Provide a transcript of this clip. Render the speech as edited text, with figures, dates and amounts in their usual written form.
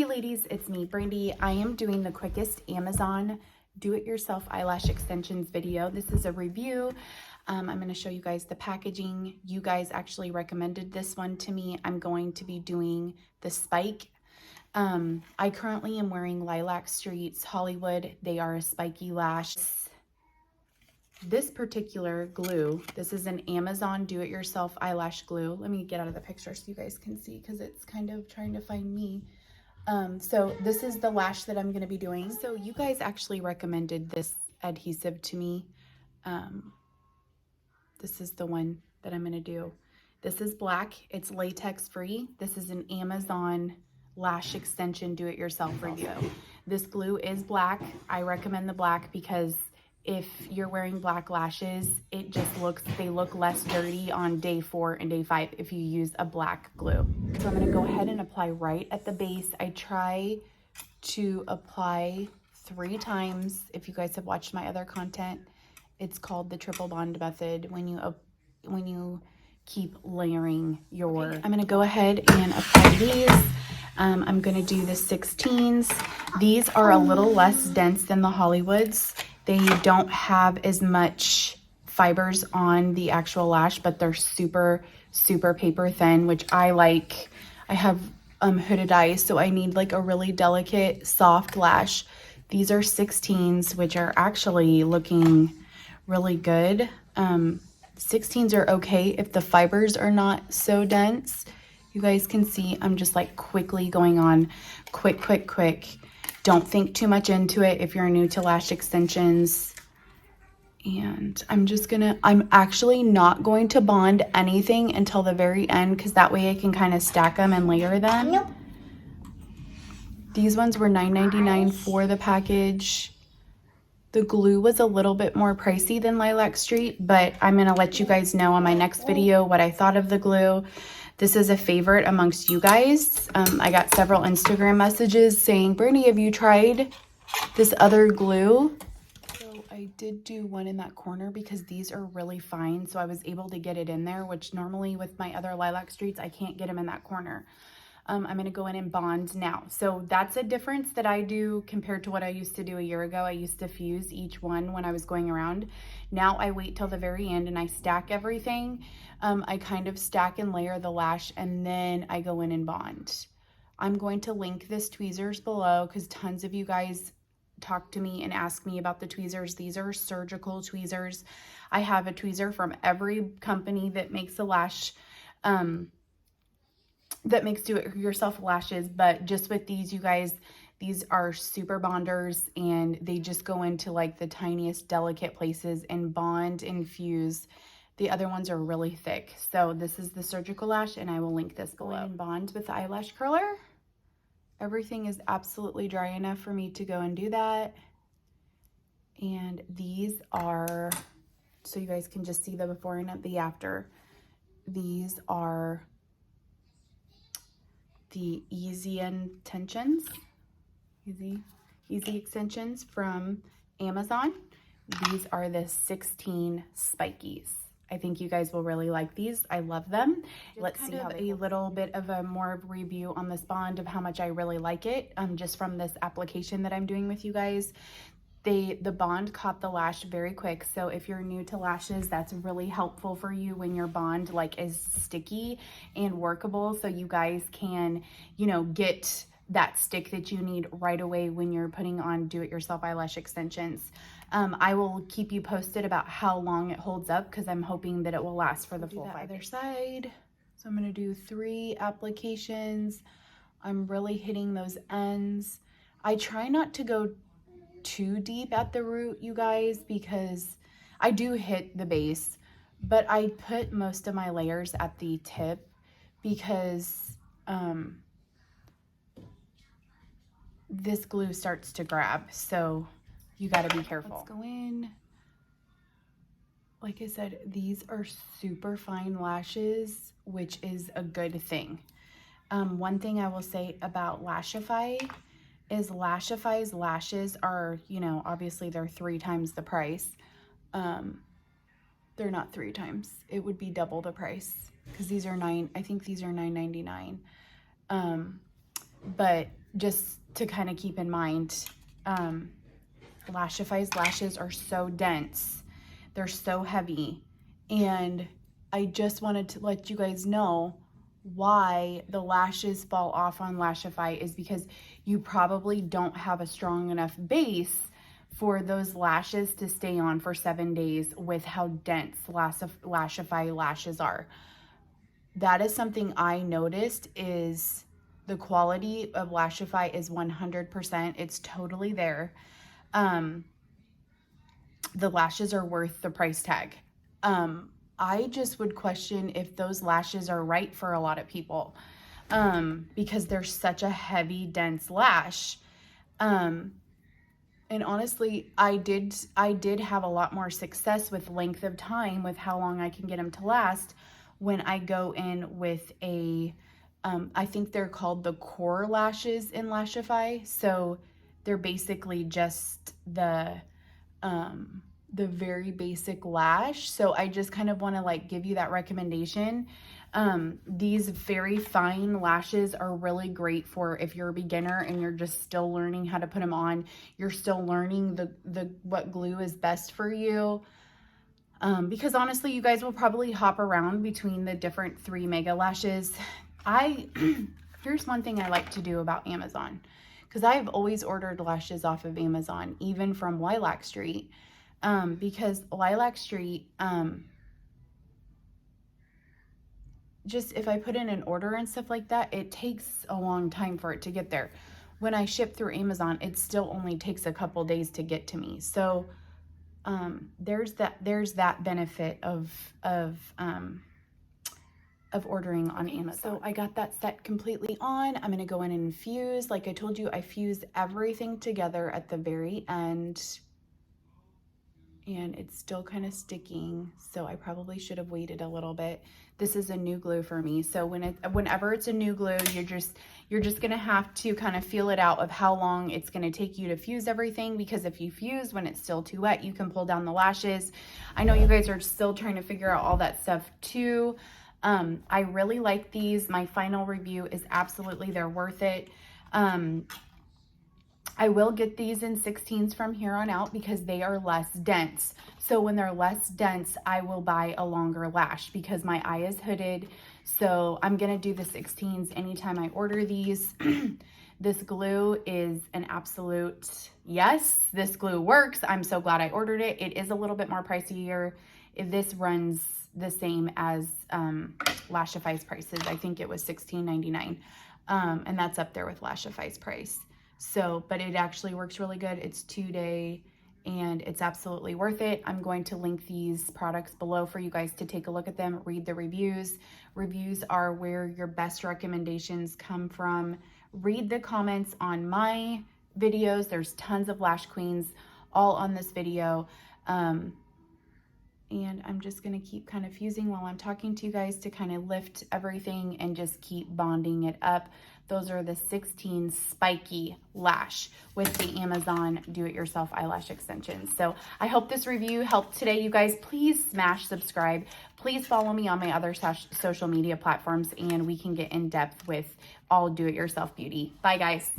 Hey ladies, it's me, Brandy. I am doing the quickest Amazon do-it-yourself eyelash extensions video. This is a review. I'm going to show you guys the packaging. You guys actually recommended this one to me. I'm going to be doing the spike. I currently am wearing Lilac Street's Hollywood. They are a spiky lash. This particular glue, this is an Amazon do-it-yourself eyelash glue. Let me get out of the picture so you guys can see because it's kind of trying to find me. So this is the lash that I'm going to be doing. So you guys actually recommended this adhesive to me. This is the one that I'm going to do. This is black. It's latex free. This is an Amazon lash extension do-it-yourself review. This glue is black. I recommend the black because if you're wearing black lashes, it just they look less dirty on day 4 and day 5 if you use a black glue. So I'm gonna go ahead and apply right at the base. I try to apply 3 times. If you guys have watched my other content, it's called the triple bond method when you keep layering your... Okay. I'm gonna go ahead and apply these. I'm gonna do the 16s. These are a little less dense than the Hollywoods. They don't have as much fibers on the actual lash, but they're super, super paper thin, which I like. I have hooded eyes, so I need like a really delicate, soft lash. These are 16s, which are actually looking really good. 16s are okay if the fibers are not so dense. You guys can see I'm just like quickly going on, quick. Don't think too much into it if you're new to lash extensions. And I'm actually not going to bond anything until the very end because that way I can kind of stack them and layer them. Nope. These ones were $9.99 for the package. The glue was a little bit more pricey than Lilac Street, but I'm going to let you guys know on my next video what I thought of the glue. This is a favorite amongst you guys. I got several Instagram messages saying, Brandy, have you tried this other glue? So I did do one in that corner because these are really fine. So I was able to get it in there, which normally with my other Lilac Streets, I can't get them in that corner. I'm going to go in and bond now. So that's a difference that I do compared to what I used to do a year ago. I used to fuse each one when I was going around. Now I wait till the very end and I stack everything. I kind of stack and layer the lash and then I go in and bond. I'm going to link this tweezers below because tons of you guys talk to me and ask me about the tweezers. These are surgical tweezers. I have a tweezer from every company that makes a lash, that makes do-it-yourself lashes, but just with these, you guys, these are super bonders and they just go into like the tiniest delicate places and bond and fuse. The other ones are really thick. So this is the surgical lash and I will link this below. And bond with the eyelash curler. Everything is absolutely dry enough for me to go and do that. And these are, so you guys can just see the before and the after. These are the EASITENSION, Easy Extensions from Amazon. These are the 16 spikies. I think you guys will really like these. I love them. Let's see how a little bit of a more review on this bond of how much I really like it, just from this application that I'm doing with you guys. The bond caught the lash very quick. So if you're new to lashes, that's really helpful for you when your bond like is sticky and workable. So you guys can, you know, get that stick that you need right away when you're putting on do-it-yourself eyelash extensions. I will keep you posted about how long it holds up because I'm hoping that it will last for the full 5 days. Other side. So I'm going to do 3 applications. I'm really hitting those ends. I try not to go too deep at the root, you guys, because I do hit the base, but I put most of my layers at the tip because this glue starts to grab, so you got to be careful. Let's go in. Like I said, these are super fine lashes, which is a good thing. One thing I will say about Lashify is Lashify's lashes are, you know, obviously they're 3 times the price. They're not 3 times. It would be double the price because these are I think these are $9.99. But just to kind of keep in mind, Lashify's lashes are so dense. They're so heavy. And I just wanted to let you guys know why the lashes fall off on Lashify is because you probably don't have a strong enough base for those lashes to stay on for 7 days with how dense Lashify lashes are. That is something I noticed, is the quality of Lashify is 100%. It's totally there. The lashes are worth the price tag. I just would question if those lashes are right for a lot of people, because they're such a heavy, dense lash. And honestly, I did have a lot more success with length of time, with how long I can get them to last, when I go in with a, I think they're called the core lashes in Lashify. So they're basically just the very basic lash. So I just kind of want to like give you that recommendation. These very fine lashes are really great for if you're a beginner and you're just still learning how to put them on. You're still learning what glue is best for you. Because honestly, you guys will probably hop around between the different 3 mega lashes. Here's one thing I like to do about Amazon, because I've always ordered lashes off of Amazon, even from Lilac Street. Because Lilac Street, just if I put in an order and stuff like that, it takes a long time for it to get there. When I ship through Amazon, it still only takes a couple days to get to me. So there's that benefit of ordering on Amazon. So I got that set completely on. I'm gonna go in and infuse. Like I told you, I fused everything together at the very end, and it's still kind of sticking, so I probably should have waited a little bit. This is a new glue for me, so whenever it's a new glue, you're just gonna have to kind of feel it out of how long it's gonna take you to fuse everything, because if you fuse when it's still too wet, you can pull down the lashes. I know you guys are still trying to figure out all that stuff too. I really like these. My final review is absolutely, they're worth it. I will get these in 16s from here on out because they are less dense. So when they're less dense, I will buy a longer lash because my eye is hooded. So I'm gonna do the 16s anytime I order these. This glue is an absolute yes. This glue works. I'm so glad I ordered it. It is a little bit more pricier. This runs the same as Lashify's prices. I think it was $16.99, and that's up there with Lashify's price. So, but it actually works really good. It's 2-day and it's absolutely worth it. I'm going to link these products below for you guys to take a look at them, read the reviews. Reviews are where your best recommendations come from. Read the comments on my videos. There's tons of lash queens all on this video. And I'm just gonna keep kind of fusing while I'm talking to you guys to kind of lift everything and just keep bonding it up. Those are the 16 spiky lash with the Amazon do-it-yourself eyelash extensions. So I hope this review helped today, you guys. Please smash subscribe. Please follow me on my other social media platforms, and we can get in depth with all do-it-yourself beauty. Bye, guys.